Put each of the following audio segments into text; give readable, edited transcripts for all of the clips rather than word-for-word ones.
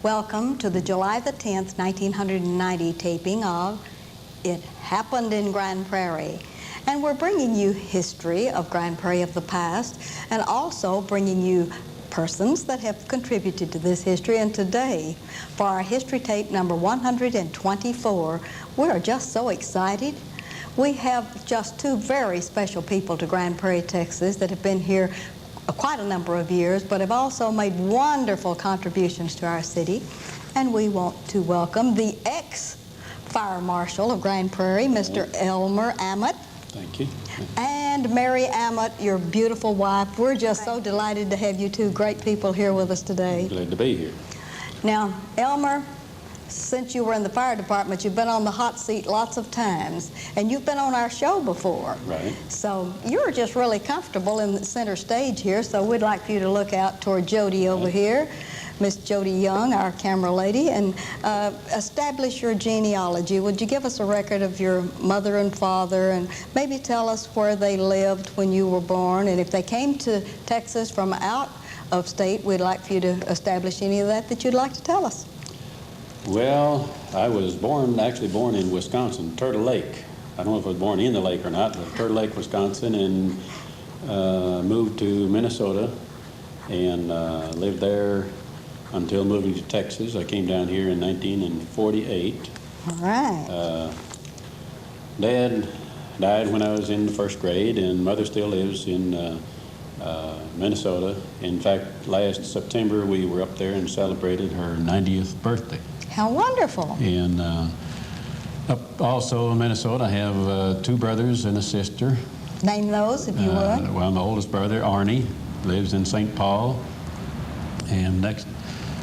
Welcome to the July the 10th, 1990 taping of It Happened in Grand Prairie. And we're bringing you history of Grand Prairie of the past, and also bringing you persons that have contributed to this history. And today, for our history tape number 124, we're just so excited. We have just two very special people to Grand Prairie, Texas, that have been here quite a number of years, but have also made wonderful contributions to our city. And we want to welcome the ex-fire marshal of Grand Prairie, Mr. Elmer Ammett. Thank you. And Mary Ammett, your beautiful wife. We're just so delighted to have you two great people here with us today. Glad to be here. Now, Elmer, since you were in the fire department, you've been on the hot seat lots of times, and you've been on our show before. Right. So you're just really comfortable in the center stage here, so we'd like for you to look out toward Jody over here, Miss Jody Young, our camera lady, and establish your genealogy. Would you give us a record of your mother and father, and maybe tell us where they lived when you were born, and if they came to Texas from out of state, we'd like for you to establish any of that you'd like to tell us. Well, I was actually born in Wisconsin, Turtle Lake. I don't know if I was born in the lake or not, but Turtle Lake, Wisconsin, and moved to Minnesota and lived there until moving to Texas. I came down here in 1948. All right. Dad died when I was in the first grade, and Mother still lives in Minnesota. In fact, last September we were up there and celebrated her 90th birthday. How wonderful. And up also in Minnesota, I have two brothers and a sister. Name those, if you would. Well, my oldest brother, Arnie, lives in St. Paul. And next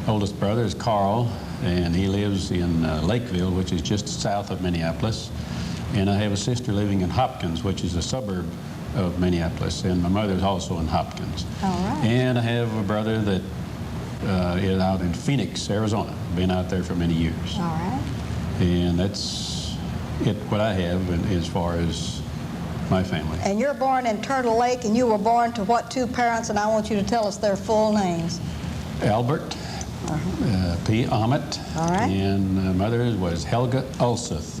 oldest brother is Carl, and he lives in Lakeville, which is just south of Minneapolis. And I have a sister living in Hopkins, which is a suburb of Minneapolis, and my mother's also in Hopkins. All right. And I have a brother that is out in Phoenix, Arizona. Been out there for many years. All right. And that's what I have as far as my family. And you're born in Turtle Lake, and you were born to what two parents, and I want you to tell us their full names. Albert P. Ammett. All right. And mother was Helga Ulseth.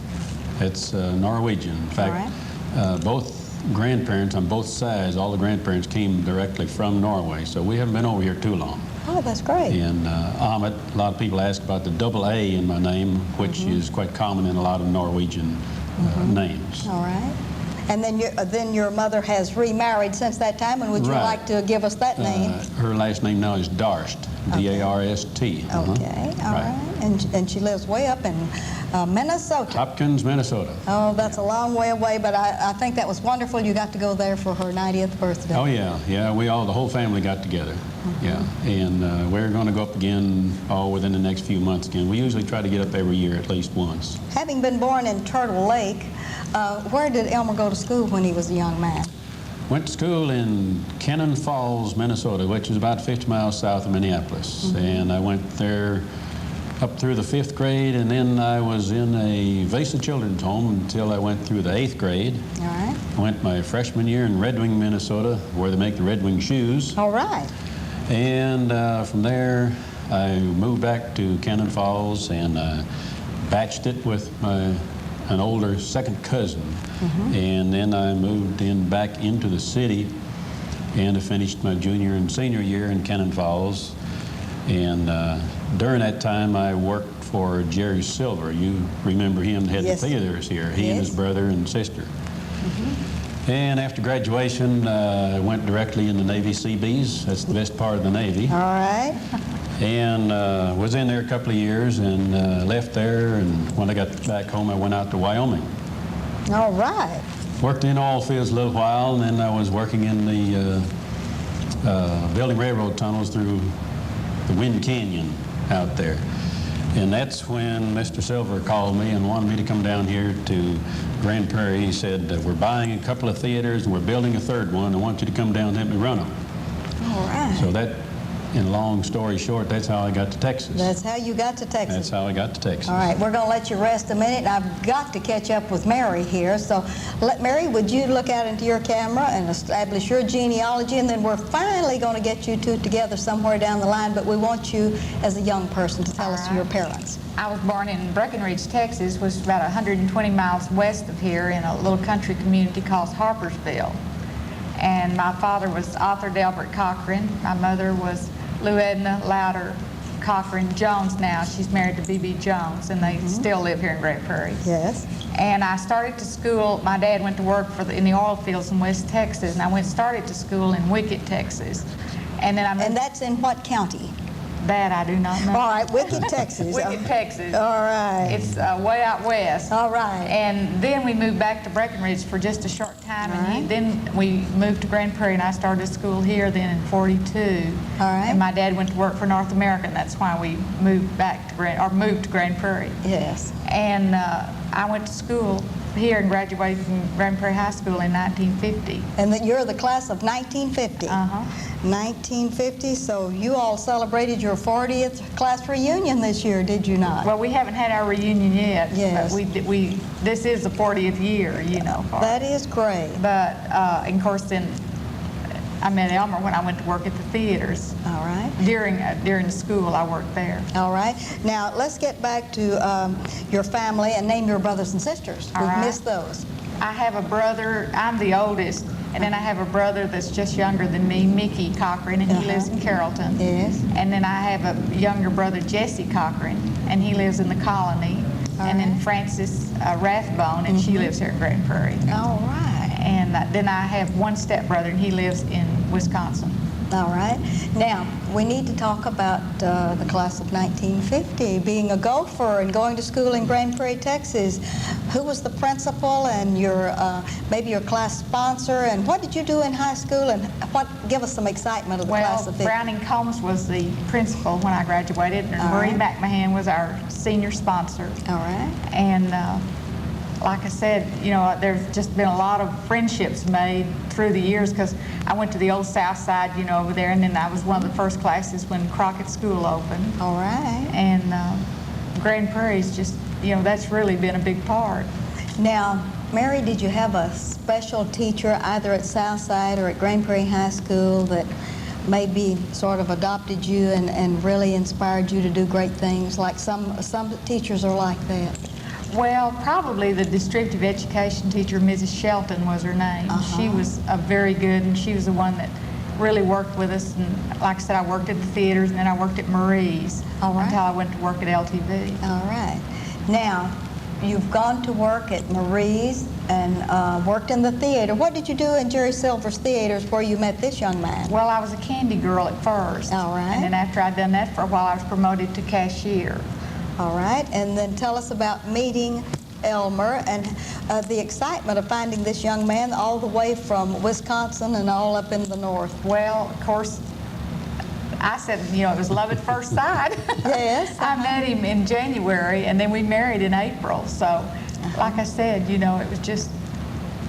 That's Norwegian. In fact, both grandparents on both sides, all the grandparents came directly from Norway, so we haven't been over here too long. Oh, that's great. And Ammett, a lot of people ask about the double A in my name, which is quite common in a lot of Norwegian names. All right. And then your mother has remarried since that time, and would you like to give us that name? Her last name now is Darst, D-A-R-S-T. Okay, all right. And she lives way up in Minnesota. Hopkins, Minnesota. Oh, that's a long way away, but I think that was wonderful. You got to go there for her 90th birthday. Oh, yeah. Yeah, the whole family got together. Yeah, and we're going to go up again within the next few months again. We usually try to get up every year at least once. Having been born in Turtle Lake, where did Elmer go to school when he was a young man? Went to school in Cannon Falls, Minnesota, which is about 50 miles south of Minneapolis. And I went there up through the 5th grade, and then I was in a Vesa Children's Home until I went through the 8th grade. All right. I went my freshman year in Red Wing, Minnesota, where they make the Red Wing shoes. All right. And from there, I moved back to Cannon Falls and batched it with an older second cousin. And then I moved back into the city, and I finished my junior and senior year in Cannon Falls. And during that time, I worked for Jerry Silver. You remember him, had the theaters here, he and his brother and sister. And after graduation, I went directly in the Navy Seabees. That's the best part of the Navy. All right. And was in there a couple of years and left there. And when I got back home, I went out to Wyoming. All right. Worked in oil fields a little while, and then I was working in the building railroad tunnels through the Wind Canyon out there. And that's when Mr. Silver called me and wanted me to come down here to Grand Prairie. He said, we're buying a couple of theaters and we're building a third one. I want you to come down and help me run them. All right. So that in a long story short, that's how I got to Texas. That's how you got to Texas. That's how I got to Texas. All right, we're going to let you rest a minute. I've got to catch up with Mary here. So, Mary, would you look out into your camera and establish your genealogy, and then we're finally going to get you two together somewhere down the line, but we want you as a young person to tell us your parents. I was born in Breckenridge, Texas, which is about 120 miles west of here in a little country community called Harpersville. And my father was Arthur Delbert Cochran. My mother was Lou Edna Louder Cochran Jones now. She's married to B.B. Jones, and they still live here in Great Prairie. Yes. And I started to school. My dad went to work in the oil fields in West Texas, and I started to school in Wickett, Texas. And then And that's in what county? That I do not know. All right, Wickett, Texas. Wickett, Texas. All right. It's way out west. All right. And then we moved back to Breckenridge for just a short time, and then we moved to Grand Prairie, and I started school here then in '42. All right. And my dad went to work for North America, and that's why we moved back to moved to Grand Prairie. Yes. And I went to school here and graduated from Grand Prairie High School in 1950. And that you're the class of 1950. 1950, so you all celebrated your 40th class reunion this year, did you not? Well, we haven't had our reunion yet. Yes. But this is the 40th year, you know. That is great. But, of course, then I met Elmer when I went to work at the theaters. All right. During the school, I worked there. All right. Now, let's get back to your family and name your brothers and sisters. All We've right. missed those. I have a brother. I'm the oldest. And then I have a brother that's just younger than me, Mickey Cochran, and he lives in Carrollton. Yes. And then I have a younger brother, Jesse Cochran, and he lives in the Colony. And then Frances Rathbone, and she lives here in Grand Prairie. All right. And then I have one stepbrother, and he lives in Wisconsin. All right. Now, we need to talk about the class of 1950, being a Gopher and going to school in Grand Prairie, Texas. Who was the principal and maybe your class sponsor, and what did you do in high school, and give us some excitement of the class of 50? Browning Combs was the principal when I graduated, and Marie McMahon was our senior sponsor. All right. And like I said, you know, there's just been a lot of friendships made through the years, because I went to the old South Side, you know, over there, and then I was one of the first classes when Crockett School opened. All right. And Grand Prairie's just, you know, that's really been a big part. Now, Mary, did you have a special teacher either at Southside or at Grand Prairie High School that maybe sort of adopted you and really inspired you to do great things, like some teachers are like that? Well, probably the distributive education teacher, Mrs. Shelton was her name. She was very good, and she was the one that really worked with us. And like I said, I worked at the theaters, and then I worked at Marie's until I went to work at LTV. All right. Now, you've gone to work at Marie's and worked in the theater. What did you do in Jerry Silver's theaters where you met this young man? Well, I was a candy girl at first. All right. And then after I'd done that for a while, I was promoted to cashier. All right, and then tell us about meeting Elmer and the excitement of finding this young man all the way from Wisconsin and all up in the north. Well, of course, I said, you know, it was love at first sight. Yes. I met him in January, and then we married in April. So, like I said, you know, it was just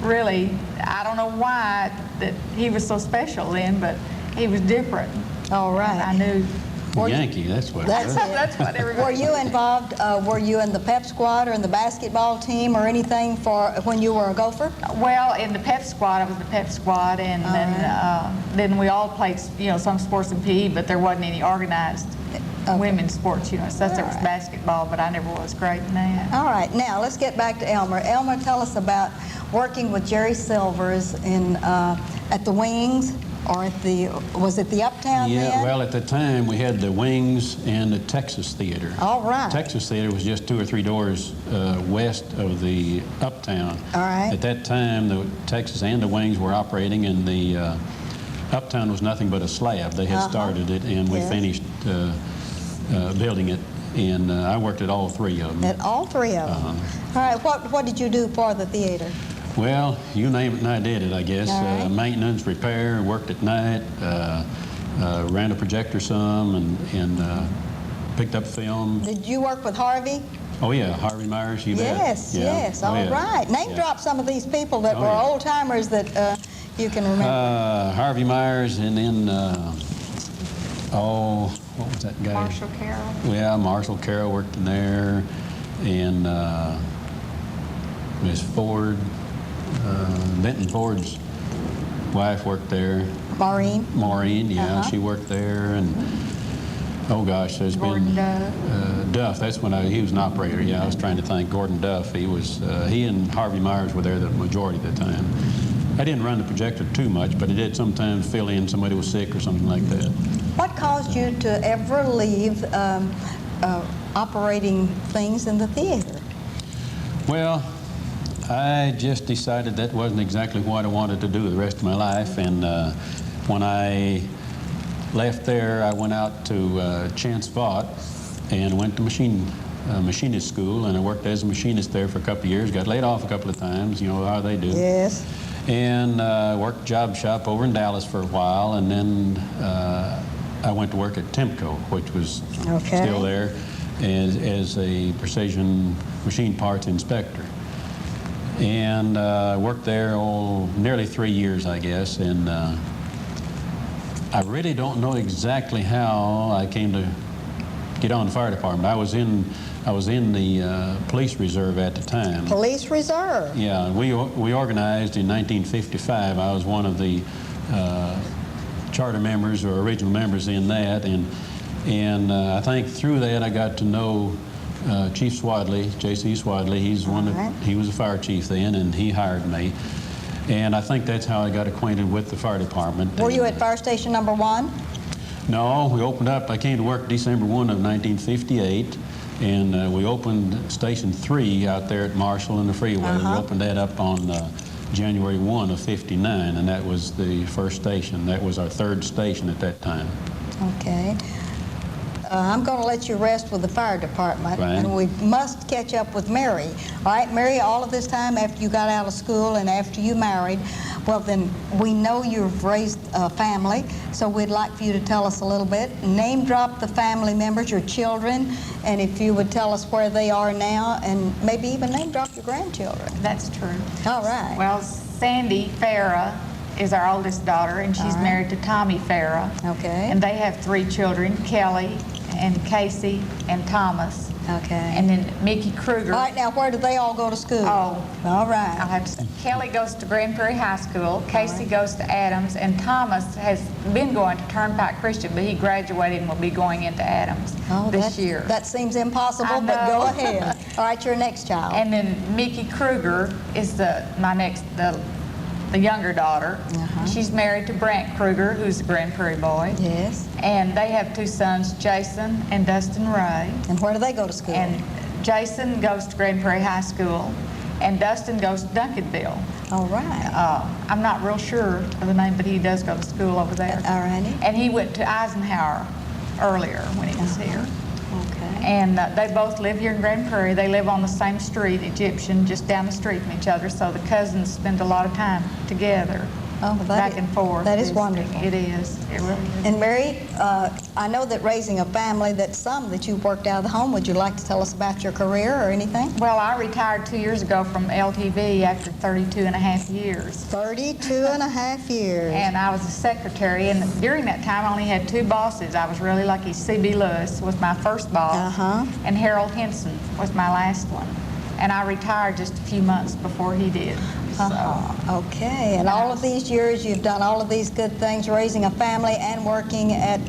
really, I don't know why that he was so special then, but he was different. All right. I knew. Yankee, that's what. That's it. That's what everybody. Were you involved, were you in the pep squad or in the basketball team or anything for when you were a Gopher? Well, in the pep squad, I was the pep squad, and then we all played, you know, some sports in PE, but there wasn't any organized women's sports, you know. So there was basketball, but I never was great in that. All right, now let's get back to Elmer. Elmer, tell us about working with Jerry Silvers at the Wings. Or was it the Uptown Yeah, then? well, at the time, we had the Wings and the Texas Theater. All right. Texas Theater was just 2 or 3 doors west of the Uptown. All right. At that time, the Texas and the Wings were operating, and the Uptown was nothing but a slab. They had started it, and we finished building it, and I worked at all 3 of them. At all 3 of them. All right, what did you do for the theater? Well, you name it and I did it, I guess. All right. Maintenance, repair, worked at night, ran a projector some, and picked up film. Did you work with Harvey? Oh, yeah, Harvey Myers, you bet. Yes, Yeah. yes, Oh, all yeah. right. Name drop some of these people that Oh, were yeah. old-timers that you can remember. Harvey Myers, and then Oh, what was that guy? Marshall Carroll. Yeah, Marshall Carroll worked in there, and Miss Ford, Benton Ford's wife worked there. Maureen? Maureen, yeah, Uh-huh. she worked there, and oh gosh, there's Gordon been Duff. That's when he was an operator. Yeah, I was trying to think. Gordon Duff. He and Harvey Myers were there the majority of the time. I didn't run the projector too much, but I did sometimes fill in somebody was sick or something like that. What caused you to ever leave operating things in the theater? Well, I just decided that wasn't exactly what I wanted to do the rest of my life, and when I left there, I went out to Chance Vaught and went to machinist school, and I worked as a machinist there for a couple of years. Got laid off a couple of times, you know how they do. Yes. And worked job shop over in Dallas for a while, and then I went to work at Temco, which was Okay. still there, as a precision machine parts inspector. And worked there nearly 3 years, I guess, and I really don't know exactly how I came to get on the fire department. I was in the police reserve at the time. Police Reserve? Yeah, we organized in 1955. I was one of the charter members or original members in that, and I think through that I got to know Chief Swadley, J.C. Swadley. He was a fire chief then, and he hired me. And I think that's how I got acquainted with the fire department. Were you at Fire Station number 1? No, we opened up. I came to work December 1 of 1958, and we opened Station 3 out there at Marshall and the Freeway. Uh-huh. We opened that up on January 1 of 59, and that was the first station. That was our third station at that time. Okay. I'm going to let you rest with the fire department, Right. and we must catch up with Mary. All right, Mary, all of this time after you got out of school and after you married, well, then we know you've raised a family, so we'd like for you to tell us a little bit. Name drop the family members, your children, and if you would tell us where they are now, and maybe even name drop your grandchildren. That's true. All right. Well, Sandy Farah is our oldest daughter, and she's All right. married to Tommy Farah. Okay. And they have 3 children, Kelly and Casey and Thomas. Okay. And then Mickey Kruger. All right, now where do they all go to school? Oh. All right. I'll have to say. Kelly goes to Grand Prairie High School, Casey goes to Adams, and Thomas has been going to Turnpike Christian, but he graduated and will be going into Adams this year. That seems impossible, I but go know. ahead. All right, your next child. And then Mickey Kruger is the younger daughter. Uh-huh. She's married to Brant Kruger, who's a Grand Prairie boy. Yes. And they have 2 sons, Jason and Dustin Ray. And where do they go to school? And Jason goes to Grand Prairie High School, and Dustin goes to Duncanville. All right. I'm not real sure of the name, but he does go to school over there. All righty. And he went to Eisenhower earlier when he was here. Okay. And they both live here in Grand Prairie. They live on the same street, Egyptian, just down the street from each other. So the cousins spend a lot of time together, Oh, that back is- and forth. that is visiting. wonderful. It is. It really is. And Mary, I know that raising a family, that you've worked out of the home. Would you like to tell us about your career or anything? Well, I retired 2 years ago from LTV after 32 and a half years. 32 and a half years. And I was a secretary, and during that time I only had 2 bosses. I was really lucky. C.B. Lewis was my first boss, Uh-huh. and Harold Henson was my last one. And I retired just a few months before he did. So, Okay, and all of these years you've done all of these good things, raising a family and working at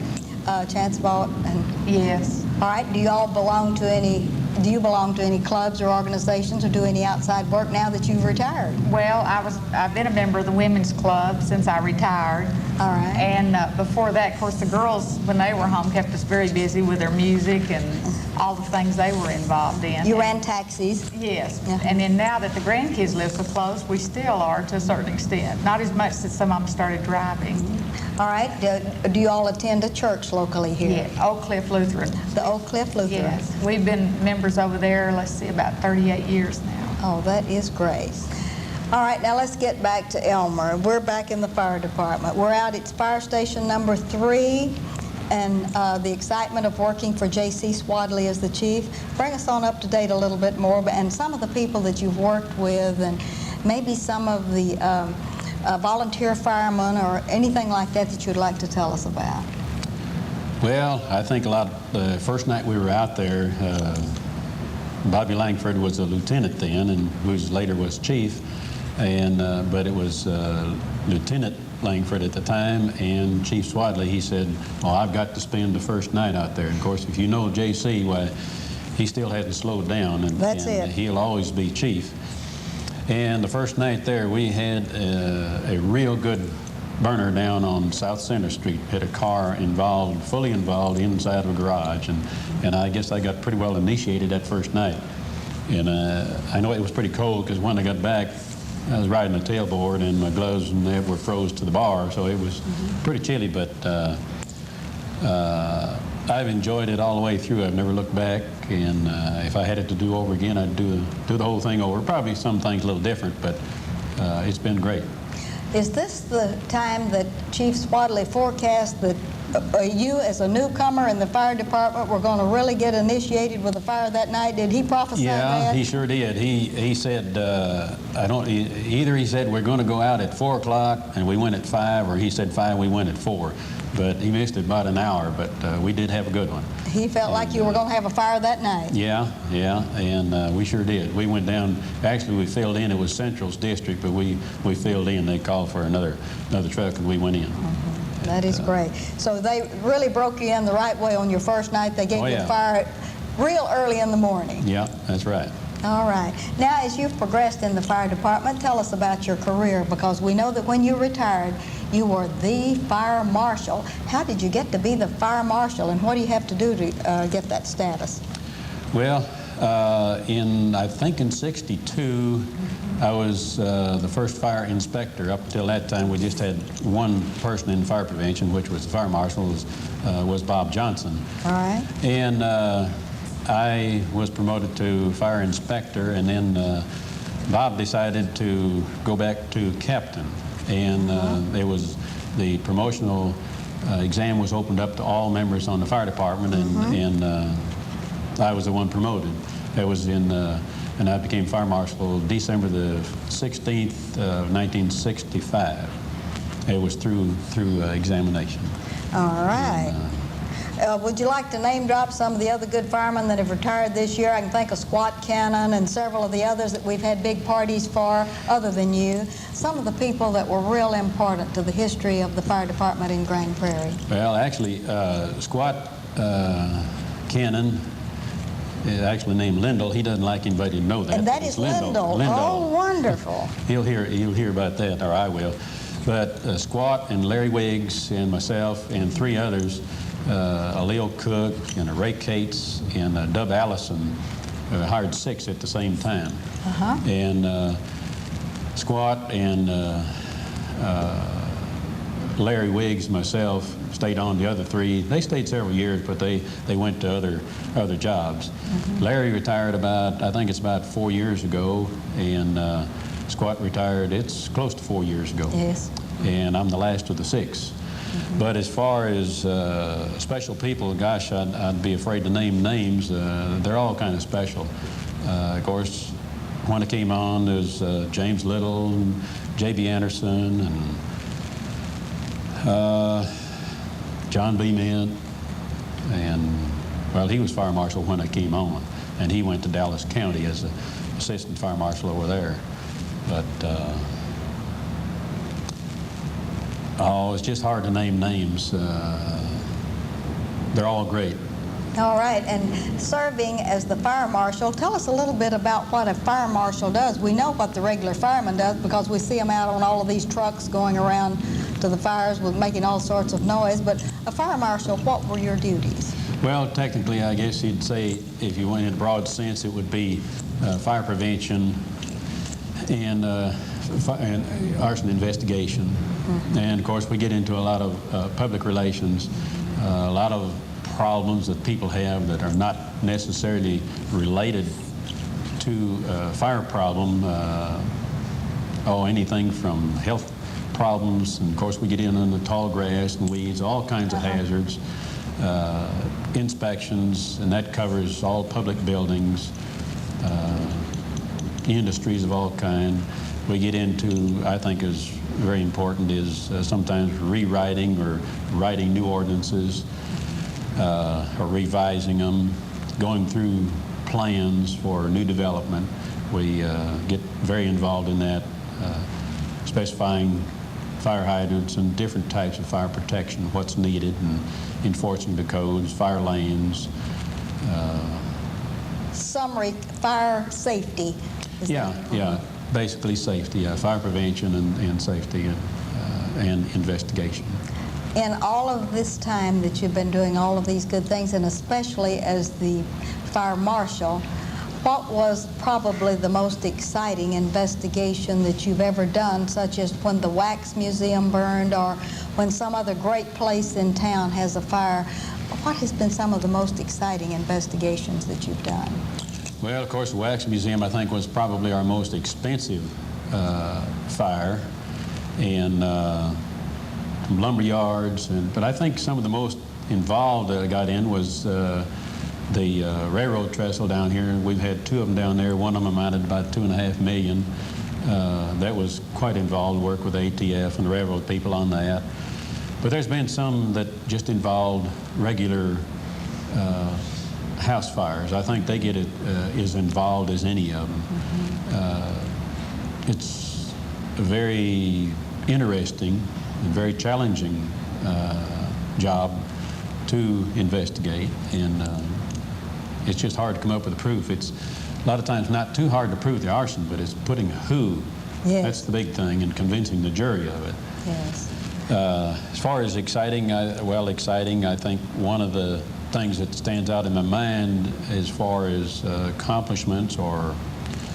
Chance Vaught. And yes. all right, do you belong to any clubs or organizations or do any outside work now that you've retired? Well, I've been a member of the Women's Club since I retired. All right. And before that, of course, the girls, when they were home, kept us very busy with their music and all the things they were involved in. You ran taxis. Yes. Uh-huh. And then now that the grandkids live so close, we still are to a certain extent. Not as much since some of them started driving. All right, do you all attend a church locally here? Yeah, Oak Cliff Lutheran. The Oak Cliff Lutheran. Yes. We've been members over there, let's see, about 38 years now. Oh, that is great. All right, now let's get back to Elmer. We're back in the fire department. We're out at fire station number 3, and the excitement of working for J.C. Swadley as the chief. Bring us on up to date a little bit more, and some of the people that you've worked with, and maybe some of the volunteer firemen or anything like that that you'd like to tell us about. Well, I think the first night we were out there, Bobby Langford was a lieutenant then, and who later was chief, and but it was Lieutenant Langford at the time, and Chief Swadley. He said, "Well, I've got to spend the first night out there." And of course, if you know J.C., why he still hasn't slowed down, and he'll always be chief. And the first night there, we had a real good burner down on South Center Street. Had a car fully involved inside of a garage, and I guess I got pretty well initiated that first night. And I know it was pretty cold because when I got back, I was riding a tailboard and my gloves and that were froze to the bar, so it was pretty chilly. But I've enjoyed it all the way through. I've never looked back, and if I had it to do over again, I'd do the whole thing over. Probably some things a little different, but it's been great. Is this the time that Chief Swadley forecast that you, as a newcomer in the fire department, were going to really get initiated with the fire that night? Did he prophesy that? Yeah, he sure did. He said, either he said we're going to go out at 4 o'clock and we went at 5, or he said 5, we went at 4. But he missed it about an hour, but we did have a good one. He felt like you were going to have a fire that night. Yeah, and we sure did. We went down, actually we filled in, it was Central's district, but we filled in. They called for another truck and we went in. That is great. So they really broke you in the right way on your first night. They gave you the fire real early in the morning. Yeah, that's right. All right. Now, as you've progressed in the fire department, tell us about your career, because we know that when you retired, you were the fire marshal. How did you get to be the fire marshal, and what do you have to do to get that status? Well, I think in '62, I was the first fire inspector. Up until that time, we just had one person in fire prevention, which was the fire marshal, was Bob Johnson. All right. And I was promoted to fire inspector, and then Bob decided to go back to captain. And there was the promotional exam was opened up to all members on the fire department, and I was the one promoted. That was and I became fire marshal December the 16th, 1965. It was through examination. All right. Would you like to name drop some of the other good firemen that have retired this year? I can think of Squat Cannon and several of the others that we've had big parties for, other than you. Some of the people that were real important to the history of the fire department in Grand Prairie. Well, actually, Squat Cannon is actually named Lindell. He doesn't like anybody to know that. And that is Lindell. Oh, wonderful. He'll hear about that, or I will. But Squat and Larry Wiggs and myself and 3 others, a Leo Cook and a Ray Cates and a Dub Allison, hired 6 at the same time. And Squat and Larry Wiggs and myself stayed on. The other 3, they stayed several years, but they went to other jobs. Larry retired I think it's about 4 years ago, and Squat retired, it's close to 4 years ago. Yes. And I'm the last of the 6. But as far as special people, gosh, I'd be afraid to name names. They're all kind of special. Of course, when I came on, there's James Little and J.B. Anderson and John B. Mint. And, well, he was fire marshal when I came on. And he went to Dallas County as an assistant fire marshal over there. But it's just hard to name names. They're all great. All right, and serving as the fire marshal, tell us a little bit about what a fire marshal does. We know what the regular fireman does because we see them out on all of these trucks going around to the fires with making all sorts of noise, but a fire marshal, what were your duties? Well, technically, I guess you'd say, if you went in a broad sense, it would be fire prevention and arson investigation. And of course, we get into a lot of public relations, a lot of problems that people have that are not necessarily related to a fire problem, anything from health problems, and of course we get in on the tall grass and weeds, all kinds of hazards, inspections, and that covers all public buildings, industries of all kind. We get into, I think is very important, is sometimes rewriting or writing new ordinances. or revising them, going through plans for new development. We get very involved in that, specifying fire hydrants and different types of fire protection, what's needed, and enforcing the codes, fire lanes. Summary, fire safety. Yeah, basically safety, fire prevention and safety and investigation. In all of this time that you've been doing all of these good things, and especially as the fire marshal, what was probably the most exciting investigation that you've ever done, such as when the Wax Museum burned or when some other great place in town has a fire? What has been some of the most exciting investigations that you've done? Well, of course, the Wax Museum, I think, was probably our most expensive fire, and lumber yards. But I think some of the most involved that I got in was the railroad trestle down here. We've had two of them down there. One of them amounted to about $2.5 million. That was quite involved, work with ATF and the railroad people on that. But there's been some that just involved regular house fires. I think they get it as involved as any of them. It's a very interesting and very challenging job to investigate, and it's just hard to come up with the proof. It's a lot of times not too hard to prove the arson, but it's putting who. Yes. That's the big thing, and convincing the jury of it. Yes. As far as exciting, I think one of the things that stands out in my mind as far as accomplishments or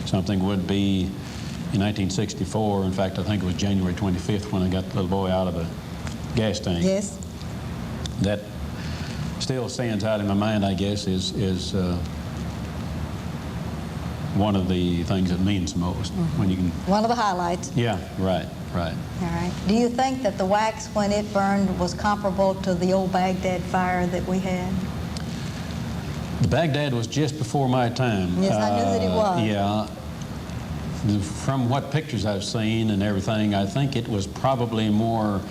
something would be in 1964. In fact, I think it was January 25th when I got the little boy out of the gas tank. Yes. That still stands out in my mind, I guess, is one of the things that means most. When you can. One of the highlights. Yeah, right. All right. Do you think that the wax, when it burned, was comparable to the old Baghdad fire that we had? The Baghdad was just before my time. Yes, I knew that it was. Yeah. From what pictures I've seen and everything, I think it was probably more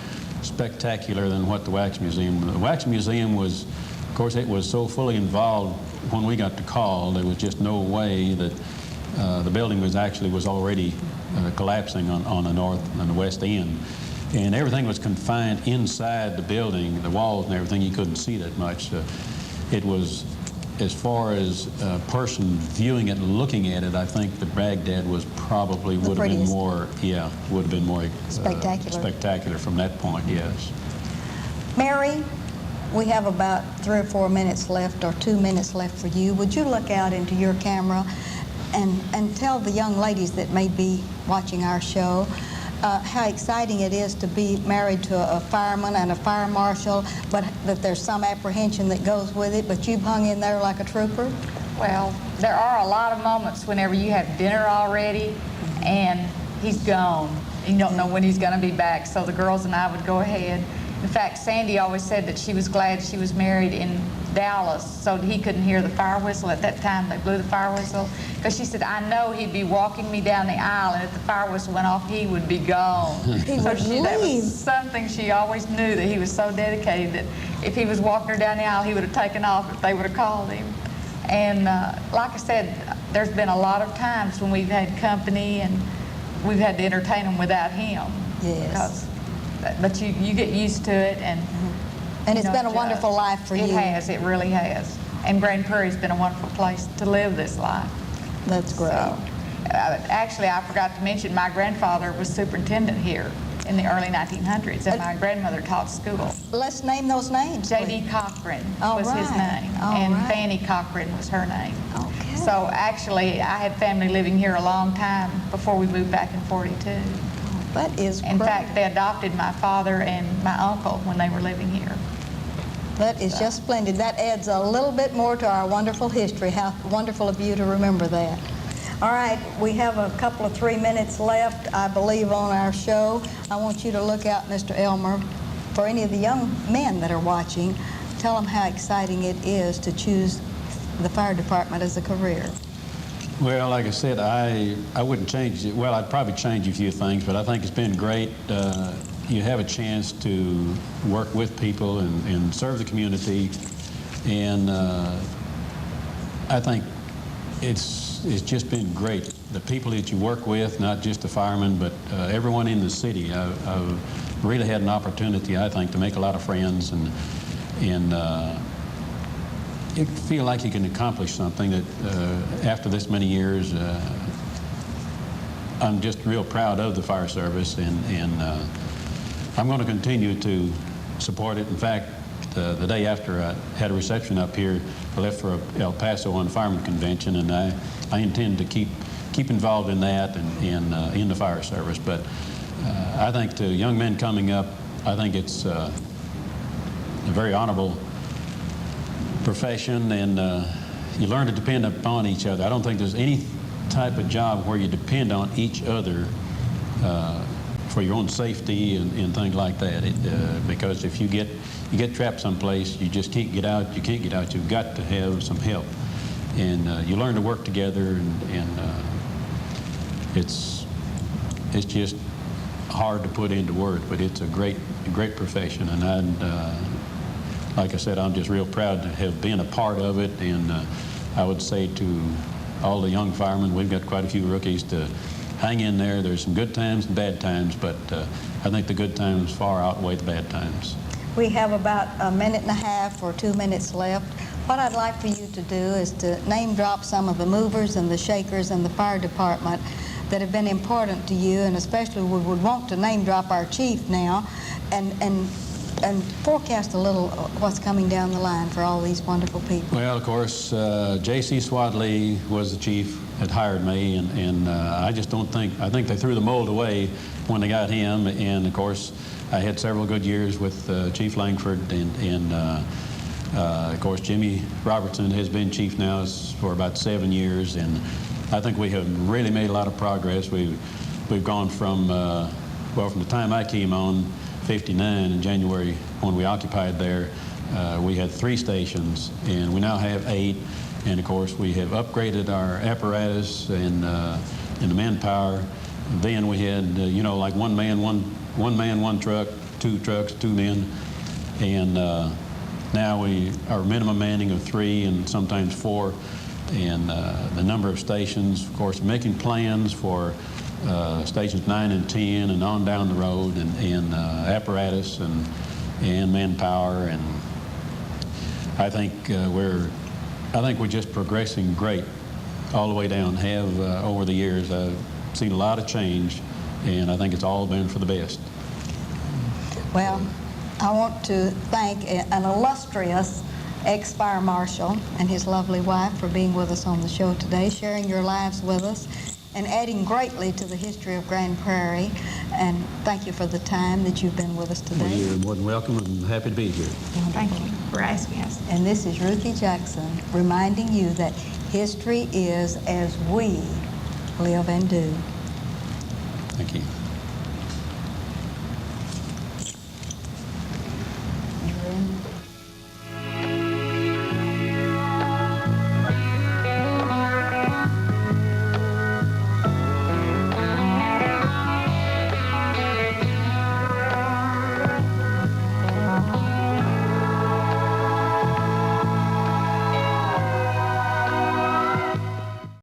spectacular than what the Wax Museum. The Wax Museum was, of course, it was so fully involved when we got the call. There was just no way that the building was already collapsing on the north and the west end, and everything was confined inside the building, the walls and everything. You couldn't see that much. It was, as far as a person viewing it and looking at it, I think the Baghdad was probably would have been more spectacular from that point. Yes. Mary, we have about 3 or 4 minutes left, or 2 minutes left for you. Would you look out into your camera and tell the young ladies that may be watching our show how exciting it is to be married to a fireman and a fire marshal, but that there's some apprehension that goes with it, but you've hung in there like a trooper? Well, there are a lot of moments whenever you have dinner already and he's gone. You don't know when he's going to be back, so the girls and I would go ahead. In fact, Sandy always said that she was glad she was married in Dallas so that he couldn't hear the fire whistle. At that time, they blew the fire whistle. Because she said, I know he'd be walking me down the aisle, and if the fire whistle went off, he would be gone. That was something she always knew, that he was so dedicated that if he was walking her down the aisle, he would have taken off if they would have called him. And like I said, there's been a lot of times when we've had company and we've had to entertain them without him. Yes. But you get used to it, and it's been a wonderful life for you. It has. It really has. And Grand Prairie's been a wonderful place to live this life. That's great. So, actually, I forgot to mention my grandfather was superintendent here in the early 1900s, and my grandmother taught school. Let's name those names. J.D. Cochran was his name, and Fanny Cochran was her name. Okay. So actually, I had family living here a long time before we moved back in '42. That is great. In fact, they adopted my father and my uncle when they were living here. That is just splendid. That adds a little bit more to our wonderful history. How wonderful of you to remember that. All right, we have a couple of 3 minutes left, I believe, on our show. I want you to look out, Mr. Elmer, for any of the young men that are watching. Tell them how exciting it is to choose the fire department as a career. Well, like I said, I wouldn't change it. Well, I'd probably change a few things, but I think it's been great. You have a chance to work with people and serve the community And I think it's just been great. The people that you work with, not just the firemen, but everyone in the city. I've really had an opportunity, I think, to make a lot of friends, and you feel like you can accomplish something that after this many years, I'm just real proud of the fire service, and I'm going to continue to support it. In fact, the day after I had a reception up here, I left for El Paso on the fireman convention, and I intend to keep involved in that and in the fire service. But I think to young men coming up, I think it's a very honorable profession, and you learn to depend upon each other. I don't think there's any type of job where you depend on each other for your own safety and things like that. Because if you get trapped someplace, you just can't get out. You can't get out. You've got to have some help, and you learn to work together. And it's just hard to put into words, but it's a great profession. And like I said, I'm just real proud to have been a part of it. And I would say to all the young firemen, we've got quite a few rookies, to hang in there. There's some good times and bad times, but I think the good times far outweigh the bad times. We have about a minute and a half or 2 minutes left. What I'd like for you to do is to name drop some of the movers and the shakers in the fire department that have been important to you, and especially we would want to name drop our chief now, and forecast a little what's coming down the line for all these wonderful people. Well, of course, J.C. Swadley was the chief that hired me, and I just don't think, I think they threw the mold away when they got him. And of course, I had several good years with Chief Langford, and of course, Jimmy Robertson has been chief now for about 7 years, and I think we have really made a lot of progress. We've gone from, well, from the time I came on, 59 in January, when we occupied there, we had 3 stations, and we now have 8. And of course, we have upgraded our apparatus and the manpower. Then we had, you know, like one man, one truck, 2 trucks, 2 men, and now we are minimum manning of 3 and sometimes 4. And the number of stations, of course, making plans for stations 9 and 10 and on down the road, and apparatus and manpower, and I think we're just progressing great all the way down. Have over the years, I've seen a lot of change, and I think it's all been for the best. Well, I want to thank an illustrious ex-fire marshal and his lovely wife for being with us on the show today, sharing your lives with us, and adding greatly to the history of Grand Prairie. And thank you for the time that you've been with us today. Well, you're more than welcome, and happy to be here. Thank you for asking us. And this is Ruthie Jackson reminding you that history is as we live and do. Thank you. You're in.